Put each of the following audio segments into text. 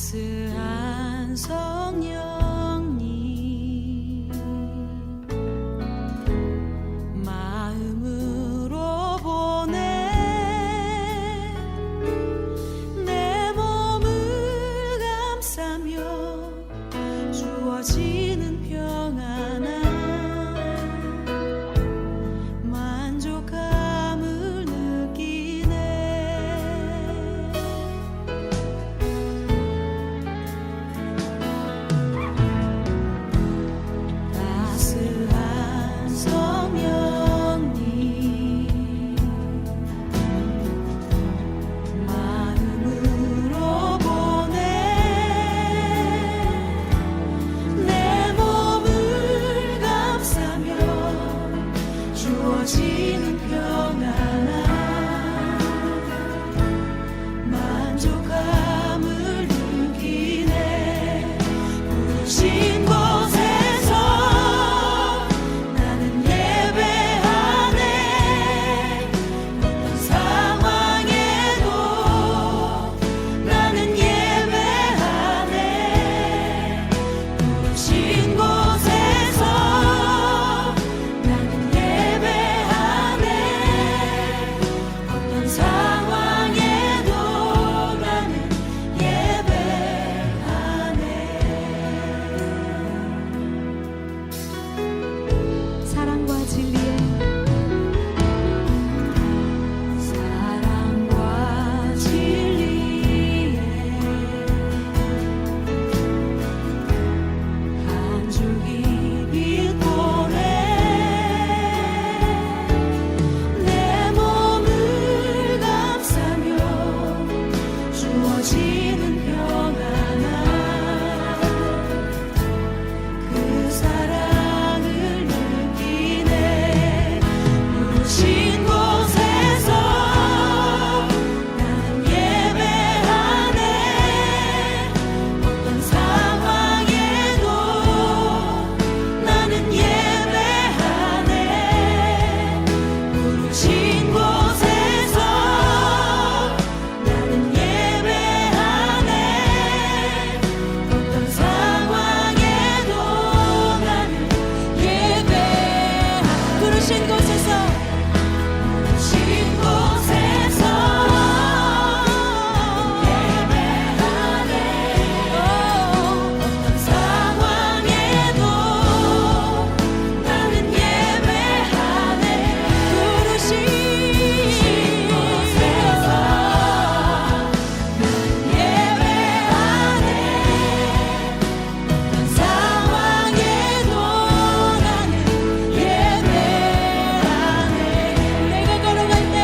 따스한 성령님 마음으로 보내 내 몸을 감싸며 주어지는 평안한 만족감을 느끼네. 따스한 성령님 마음으로 보내 내 몸을 감싸며 주어지는 평안한 만족감을 느끼네. 부르신 곳에서 나는 예배하네. 어떤 상황에도 나는 예배하네. 부르신 곳에서 나는 예배하네. 어떤 상황에도 나는 예배하네. 사랑과 진리의 한 줄기 빛보네 내 몸을 감싸며 주어지는 평안한 그 사랑을 느끼네. 부르신 곳에서 나는 예배하네. 어떤 상황에도 나는 예배하네. 부르신 곳에서 나는 예배하네. 어떤 상황에도 나는 예배하네. 부르신 곳에서 부르신 곳에서 예배하네. 어떤 상황에도 나는 예배하네. 부르신 곳에서 나는 예배하네. 어떤 상황에도 나는 예배하네. 내가 걸어갈 때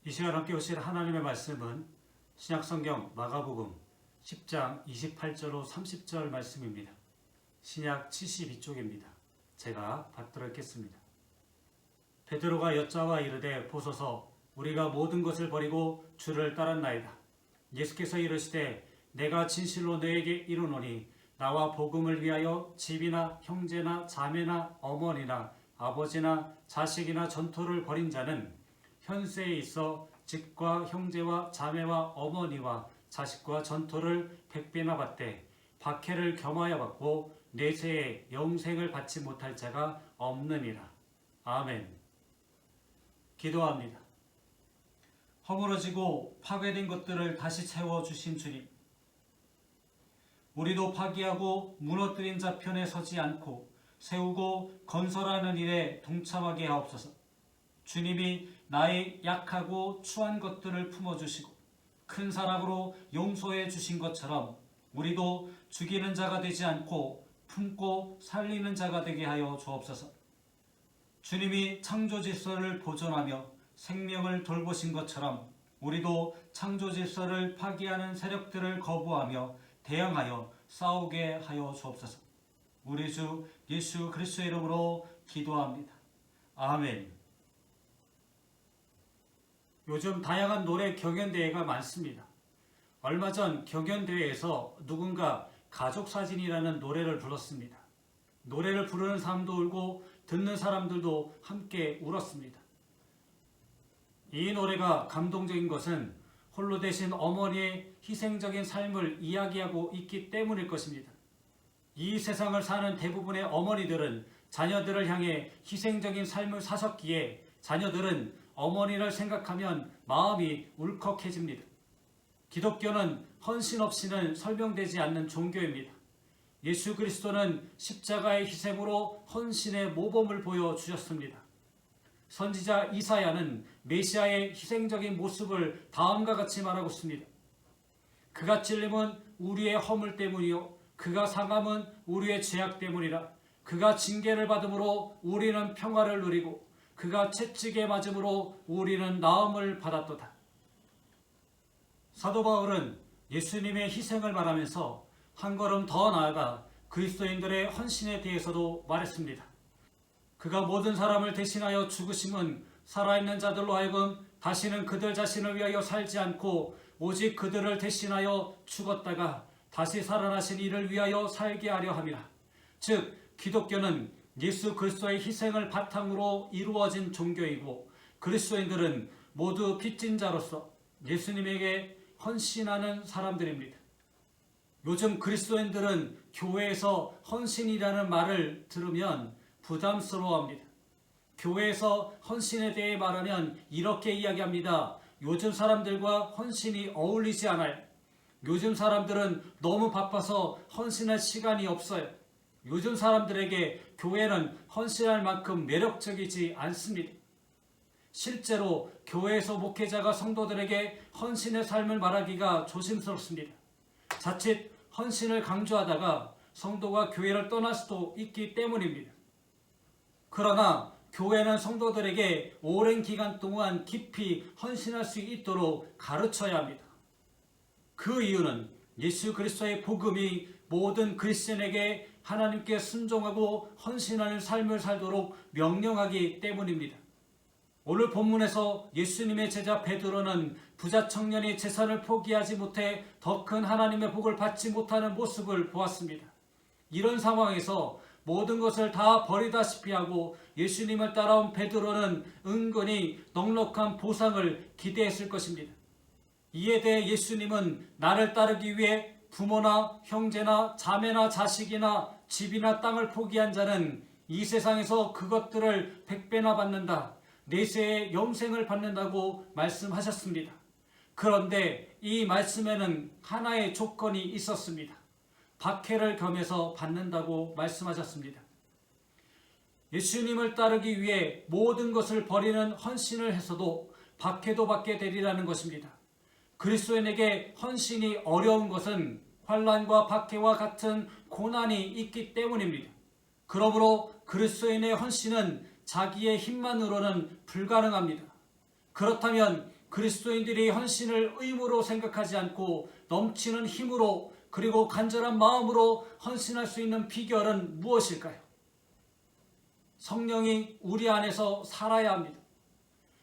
이 시간 함께 오실 하나님의 말씀은 신약성경 마가복음 10장 28절로 30절 말씀입니다. 신약 72쪽입니다. 제가 받들어 읽겠습니다. 베드로가 여짜와 이르되 보소서 우리가 모든 것을 버리고 주를 따랐나이다. 예수께서 이르시되 내가 진실로 너에게 이르노니 나와 복음을 위하여 집이나 형제나 자매나 어머니나 아버지나 자식이나 전토를 벌인 자는 현세에 있어 집과 형제와 자매와 어머니와 자식과 전토를 100배나 받되 박해를 겸하여 받고 내세에 영생을 받지 못할 자가 없느니라. 아멘. 기도합니다. 허물어지고 파괴된 것들을 다시 채워주신 주님, 우리도 파기하고 무너뜨린 자 편에 서지 않고 세우고 건설하는 일에 동참하게 하옵소서. 주님이 나의 약하고 추한 것들을 품어주시고 큰 사랑으로 용서해 주신 것처럼 우리도 죽이는 자가 되지 않고 품고 살리는 자가 되게 하여 주옵소서. 주님이 창조 질서를 보존하며 생명을 돌보신 것처럼 우리도 창조 질서를 파기하는 세력들을 거부하며 대항하여 싸우게 하여 주옵소서. 우리 주 예수 그리스도의 이름으로 기도합니다. 아멘. 요즘 다양한 노래 경연대회가 많습니다. 얼마 전 경연대회에서 누군가 가족사진이라는 노래를 불렀습니다. 노래를 부르는 사람도 울고 듣는 사람들도 함께 울었습니다. 이 노래가 감동적인 것은 홀로 되신 어머니의 희생적인 삶을 이야기하고 있기 때문일 것입니다. 이 세상을 사는 대부분의 어머니들은 자녀들을 향해 희생적인 삶을 사셨기에 자녀들은 어머니를 생각하면 마음이 울컥해집니다. 기독교는 헌신 없이는 설명되지 않는 종교입니다. 예수 그리스도는 십자가의 희생으로 헌신의 모범을 보여주셨습니다. 선지자 이사야는 메시아의 희생적인 모습을 다음과 같이 말하고 있습니다. 그가 찔림은 우리의 허물 때문이요 그가 상함은 우리의 죄악 때문이라. 그가 징계를 받음으로 우리는 평화를 누리고 그가 채찍에 맞음으로 우리는 나음을 받았도다. 사도 바울은 예수님의 희생을 말하면서 한 걸음 더 나아가 그리스도인들의 헌신에 대해서도 말했습니다. 그가 모든 사람을 대신하여 죽으심은 살아있는 자들로 하여금 다시는 그들 자신을 위하여 살지 않고 오직 그들을 대신하여 죽었다가 다시 살아나신 이를 위하여 살게 하려 함이라. 즉 기독교는 예수 그리스도의 희생을 바탕으로 이루어진 종교이고 그리스도인들은 모두 빚진 자로서 예수님에게 헌신하는 사람들입니다. 요즘 그리스도인들은 교회에서 헌신이라는 말을 들으면 부담스러워합니다. 교회에서 헌신에 대해 말하면 이렇게 이야기합니다. 요즘 사람들과 헌신이 어울리지 않아요. 요즘 사람들은 너무 바빠서 헌신할 시간이 없어요. 요즘 사람들에게 교회는 헌신할 만큼 매력적이지 않습니다. 실제로 교회에서 목회자가 성도들에게 헌신의 삶을 말하기가 조심스럽습니다. 자칫 헌신을 강조하다가 성도가 교회를 떠날 수도 있기 때문입니다. 그러나 교회는 성도들에게 오랜 기간 동안 깊이 헌신할 수 있도록 가르쳐야 합니다. 그 이유는 예수 그리스도의 복음이 모든 그리스도인에게 하나님께 순종하고 헌신하는 삶을 살도록 명령하기 때문입니다. 오늘 본문에서 예수님의 제자 베드로는 부자 청년이 재산을 포기하지 못해 더 큰 하나님의 복을 받지 못하는 모습을 보았습니다. 이런 상황에서 모든 것을 다 버리다시피 하고 예수님을 따라온 베드로는 은근히 넉넉한 보상을 기대했을 것입니다. 이에 대해 예수님은 나를 따르기 위해 부모나 형제나 자매나 자식이나 집이나 땅을 포기한 자는 이 세상에서 그것들을 100배나 받는다. 내세에 영생을 받는다고 말씀하셨습니다. 그런데 이 말씀에는 하나의 조건이 있었습니다. 박해를 겸해서 받는다고 말씀하셨습니다. 예수님을 따르기 위해 모든 것을 버리는 헌신을 해서도 박해도 받게 되리라는 것입니다. 그리스도인에게 헌신이 어려운 것은 환난과 박해와 같은 고난이 있기 때문입니다. 그러므로 그리스도인의 헌신은 자기의 힘만으로는 불가능합니다. 그렇다면 그리스도인들이 헌신을 의무로 생각하지 않고 넘치는 힘으로 그리고 간절한 마음으로 헌신할 수 있는 비결은 무엇일까요? 성령이 우리 안에서 살아야 합니다.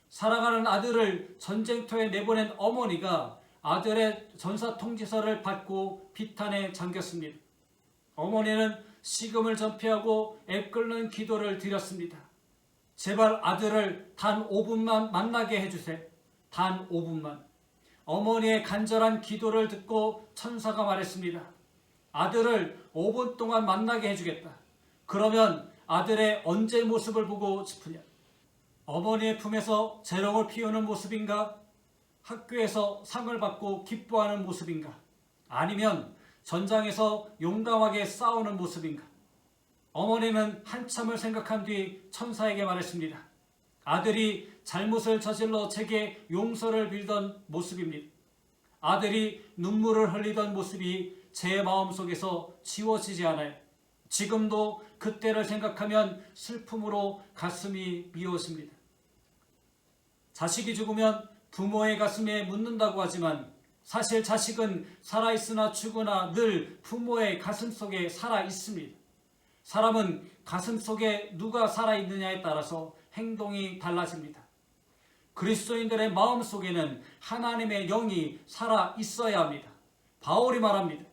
사랑하는 아들을 전쟁터에 내보낸 어머니가 아들의 전사통지서를 받고 비탄에 잠겼습니다. 어머니는 식음을 전폐하고 애끓는 기도를 드렸습니다. 제발 아들을 단 5분만 만나게 해주세요. 단 5분만. 어머니의 간절한 기도를 듣고 천사가 말했습니다. 아들을 5분 동안 만나게 해주겠다. 그러면 아들의 언제 모습을 보고 싶으냐? 어머니의 품에서 재롱을 피우는 모습인가? 학교에서 상을 받고 기뻐하는 모습인가? 아니면 전장에서 용감하게 싸우는 모습인가? 어머니는 한참을 생각한 뒤 천사에게 말했습니다. 아들이 잘못을 저질러 제게 용서를 빌던 모습입니다. 아들이 눈물을 흘리던 모습이 제 마음속에서 지워지지 않아요. 지금도 그때를 생각하면 슬픔으로 가슴이 미어집니다. 자식이 죽으면 부모의 가슴에 묻는다고 하지만 사실 자식은 살아있으나 죽으나 늘 부모의 가슴 속에 살아있습니다. 사람은 가슴 속에 누가 살아있느냐에 따라서 행동이 달라집니다. 그리스도인들의 마음 속에는 하나님의 영이 살아있어야 합니다. 바울이 말합니다.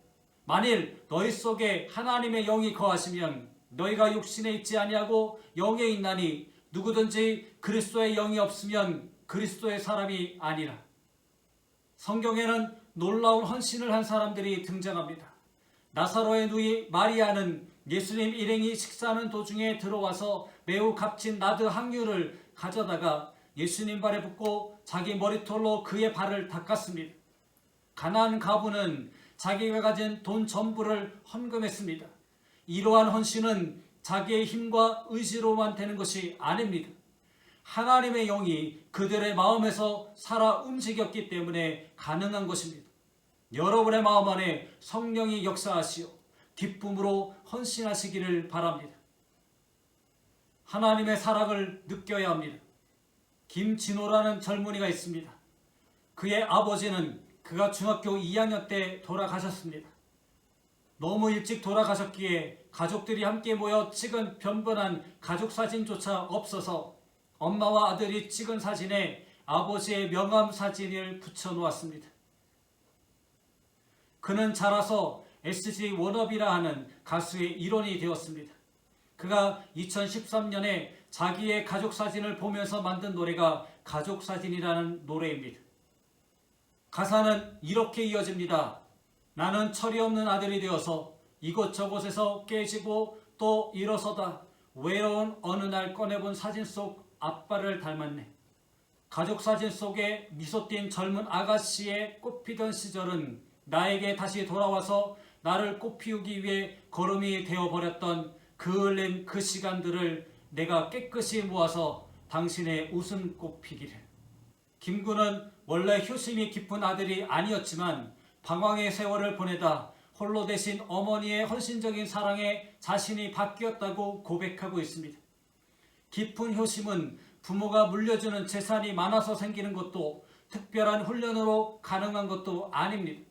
만일 너희 속에 하나님의 영이 거하시면 너희가 육신에 있지 아니하고 영에 있나니 누구든지 그리스도의 영이 없으면 그리스도의 사람이 아니라. 성경에는 놀라운 헌신을 한 사람들이 등장합니다. 나사로의 누이 마리아는 예수님 일행이 식사하는 도중에 들어와서 매우 값진 나드 항유를 가져다가 예수님 발에 붓고 자기 머리털로 그의 발을 닦았습니다. 가나안 가부는 자기가 가진 돈 전부를 헌금했습니다. 이러한 헌신은 자기의 힘과 의지로만 되는 것이 아닙니다. 하나님의 영이 그들의 마음에서 살아 움직였기 때문에 가능한 것입니다. 여러분의 마음 안에 성령이 역사하시어 기쁨으로 헌신하시기를 바랍니다. 하나님의 사랑을 느껴야 합니다. 김진호라는 젊은이가 있습니다. 그의 아버지는 그가 중학교 2학년 때 돌아가셨습니다. 너무 일찍 돌아가셨기에 가족들이 함께 모여 찍은 변변한 가족사진조차 없어서 엄마와 아들이 찍은 사진에 아버지의 명함 사진을 붙여놓았습니다. 그는 자라서 SG 워너비라 하는 가수의 일원이 되었습니다. 그가 2013년에 자기의 가족사진을 보면서 만든 노래가 가족사진이라는 노래입니다. 가사는 이렇게 이어집니다. 나는 철이 없는 아들이 되어서 이곳저곳에서 깨지고 또 일어서다 외로운 어느 날 꺼내본 사진 속 아빠를 닮았네. 가족사진 속에 미소 띈 젊은 아가씨의 꽃피던 시절은 나에게 다시 돌아와서 나를 꽃피우기 위해 걸음이 되어버렸던 그을린 그 시간들을 내가 깨끗이 모아서 당신의 웃음꽃 피기를. 김구는 원래 효심이 깊은 아들이 아니었지만 방황의 세월을 보내다 홀로 되신 어머니의 헌신적인 사랑에 자신이 바뀌었다고 고백하고 있습니다. 깊은 효심은 부모가 물려주는 재산이 많아서 생기는 것도 특별한 훈련으로 가능한 것도 아닙니다.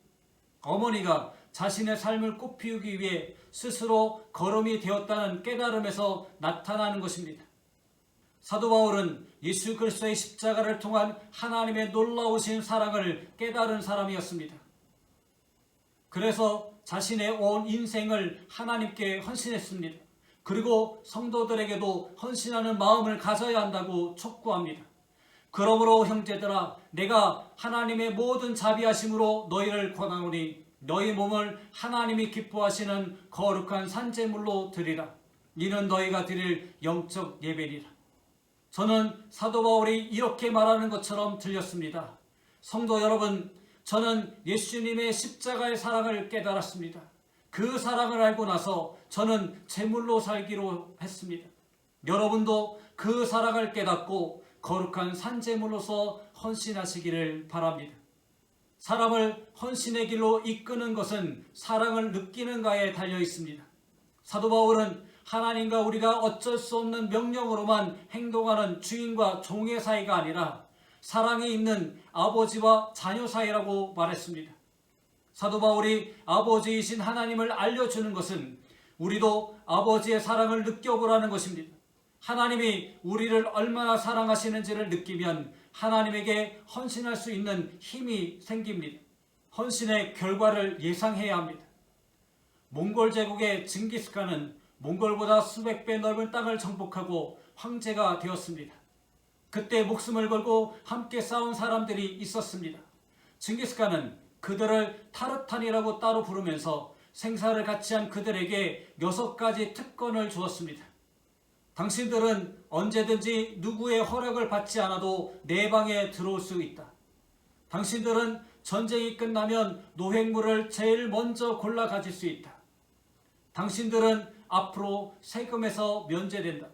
어머니가 자신의 삶을 꽃피우기 위해 스스로 걸음이 되었다는 깨달음에서 나타나는 것입니다. 사도 바울은 예수 그리스도의 십자가를 통한 하나님의 놀라우신 사랑을 깨달은 사람이었습니다. 그래서 자신의 온 인생을 하나님께 헌신했습니다. 그리고 성도들에게도 헌신하는 마음을 가져야 한다고 촉구합니다. 그러므로 형제들아, 내가 하나님의 모든 자비하심으로 너희를 권하노니 너희 몸을 하나님이 기뻐하시는 거룩한 산제물로 드리라. 이는 너희가 드릴 영적 예배니라. 저는 사도 바울이 이렇게 말하는 것처럼 들렸습니다. 성도 여러분, 저는 예수님의 십자가의 사랑을 깨달았습니다. 그 사랑을 알고 나서 저는 제물로 살기로 했습니다. 여러분도 그 사랑을 깨닫고 거룩한 산제물로서 헌신하시기를 바랍니다. 사람을 헌신의 길로 이끄는 것은 사랑을 느끼는가에 달려 있습니다. 사도 바울은 하나님과 우리가 어쩔 수 없는 명령으로만 행동하는 주인과 종의 사이가 아니라 사랑이 있는 아버지와 자녀 사이라고 말했습니다. 사도 바울이 아버지이신 하나님을 알려주는 것은 우리도 아버지의 사랑을 느껴보라는 것입니다. 하나님이 우리를 얼마나 사랑하시는지를 느끼면 하나님에게 헌신할 수 있는 힘이 생깁니다. 헌신의 결과를 예상해야 합니다. 몽골 제국의 징기스칸은 몽골보다 수백 배 넓은 땅을 정복하고 황제가 되었습니다. 그때 목숨을 걸고 함께 싸운 사람들이 있었습니다. 징기스칸은 그들을 타르탄이라고 따로 부르면서 생사를 같이 한 그들에게 6가지 특권을 주었습니다. 당신들은 언제든지 누구의 허락을 받지 않아도 내 방에 들어올 수 있다. 당신들은 전쟁이 끝나면 노획물을 제일 먼저 골라 가질 수 있다. 당신들은 앞으로 세금에서 면제된다.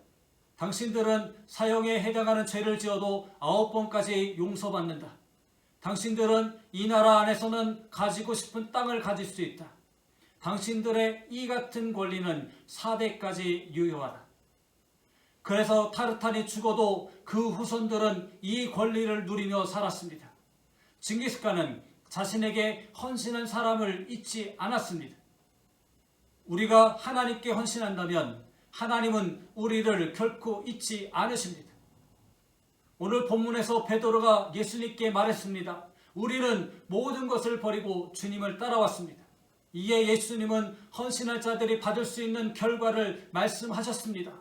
당신들은 사형에 해당하는 죄를 지어도 9번까지 용서받는다. 당신들은 이 나라 안에서는 가지고 싶은 땅을 가질 수 있다. 당신들의 이 같은 권리는 4대까지 유효하다. 그래서 타르탄이 죽어도 그 후손들은 이 권리를 누리며 살았습니다. 징기스칸은 자신에게 헌신한 사람을 잊지 않았습니다. 우리가 하나님께 헌신한다면 하나님은 우리를 결코 잊지 않으십니다. 오늘 본문에서 베드로가 예수님께 말했습니다. 우리는 모든 것을 버리고 주님을 따라왔습니다. 이에 예수님은 헌신할 자들이 받을 수 있는 결과를 말씀하셨습니다.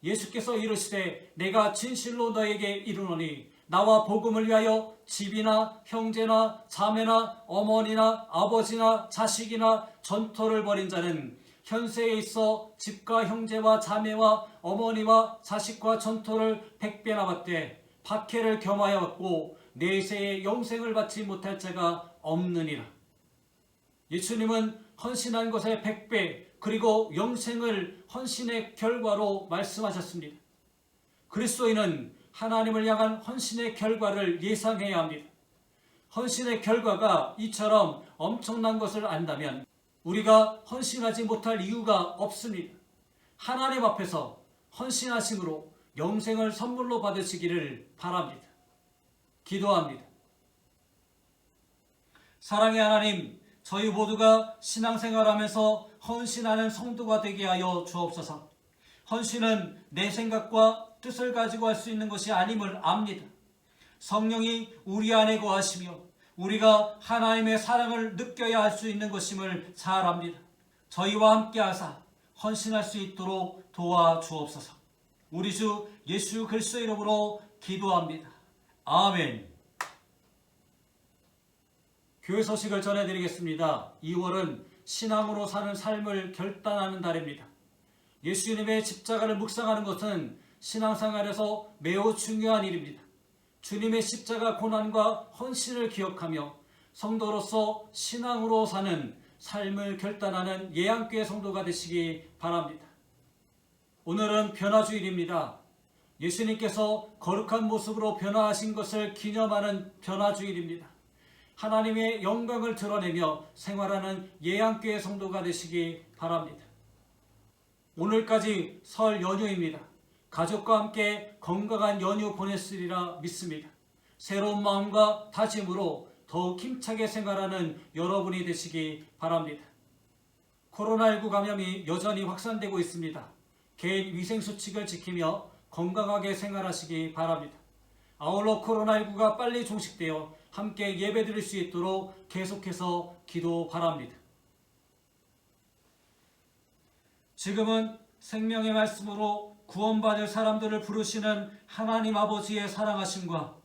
예수께서 이르시되 내가 진실로 너에게 이르노니 나와 복음을 위하여 집이나 형제나 자매나 어머니나 아버지나 자식이나 전토를 벌인 자는 현세에 있어 집과 형제와 자매와 어머니와 자식과 전토를 100배나 받되 박해를 겸하여 받고 내세에 영생을 받지 못할 자가 없느니라. 예수님은 헌신한 것의 100배 그리고 영생을 헌신의 결과로 말씀하셨습니다. 그리스도인은 하나님을 향한 헌신의 결과를 예상해야 합니다. 헌신의 결과가 이처럼 엄청난 것을 안다면 우리가 헌신하지 못할 이유가 없습니다. 하나님 앞에서 헌신하심으로 영생을 선물로 받으시기를 바랍니다. 기도합니다. 사랑의 하나님, 저희 모두가 신앙생활하면서 헌신하는 성도가 되게 하여 주옵소서. 헌신은 내 생각과 뜻을 가지고 할 수 있는 것이 아님을 압니다. 성령이 우리 안에 거하시며 우리가 하나님의 사랑을 느껴야 할 수 있는 것임을 잘 압니다. 저희와 함께 하사 헌신할 수 있도록 도와주옵소서. 우리 주 예수 그리스도의 이름으로 기도합니다. 아멘. 교회 소식을 전해드리겠습니다. 2월은 신앙으로 사는 삶을 결단하는 달입니다. 예수님의 십자가를 묵상하는 것은 신앙생활에서 매우 중요한 일입니다. 주님의 십자가 고난과 헌신을 기억하며 성도로서 신앙으로 사는 삶을 결단하는 예양교회 성도가 되시기 바랍니다. 오늘은 변화주일입니다. 예수님께서 거룩한 모습으로 변화하신 것을 기념하는 변화주일입니다. 하나님의 영광을 드러내며 생활하는 예양교회 성도가 되시기 바랍니다. 오늘까지 설 연휴입니다. 가족과 함께 건강한 연휴 보냈으리라 믿습니다. 새로운 마음과 다짐으로 더욱 힘차게 생활하는 여러분이 되시기 바랍니다. 코로나19 감염이 여전히 확산되고 있습니다. 개인 위생수칙을 지키며 건강하게 생활하시기 바랍니다. 아울러 코로나19가 빨리 종식되어 함께 예배드릴 수 있도록 계속해서 기도 바랍니다. 지금은 생명의 말씀으로 구원받을 사람들을 부르시는 하나님 아버지의 사랑하심과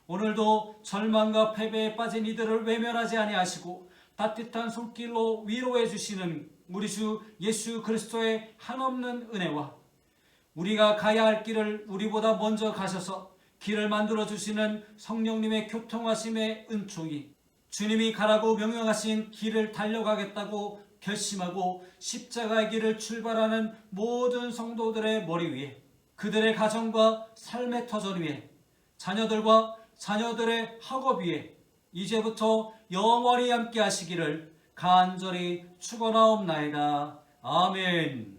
오늘도 절망과 패배에 빠진 이들을 외면하지 아니하시고 따뜻한 손길로 위로해 주시는 우리 주 예수 그리스도의 한없는 은혜와 우리가 가야 할 길을 우리보다 먼저 가셔서 길을 만들어 주시는 성령님의 교통하심의 은총이 주님이 가라고 명령하신 길을 달려가겠다고 결심하고 십자가의 길을 출발하는 모든 성도들의 머리 위에, 그들의 가정과 삶의 터전 위에, 자녀들과 자녀들의 학업 위에 이제부터 영원히 함께 하시기를 간절히 축원하옵나이다. 아멘.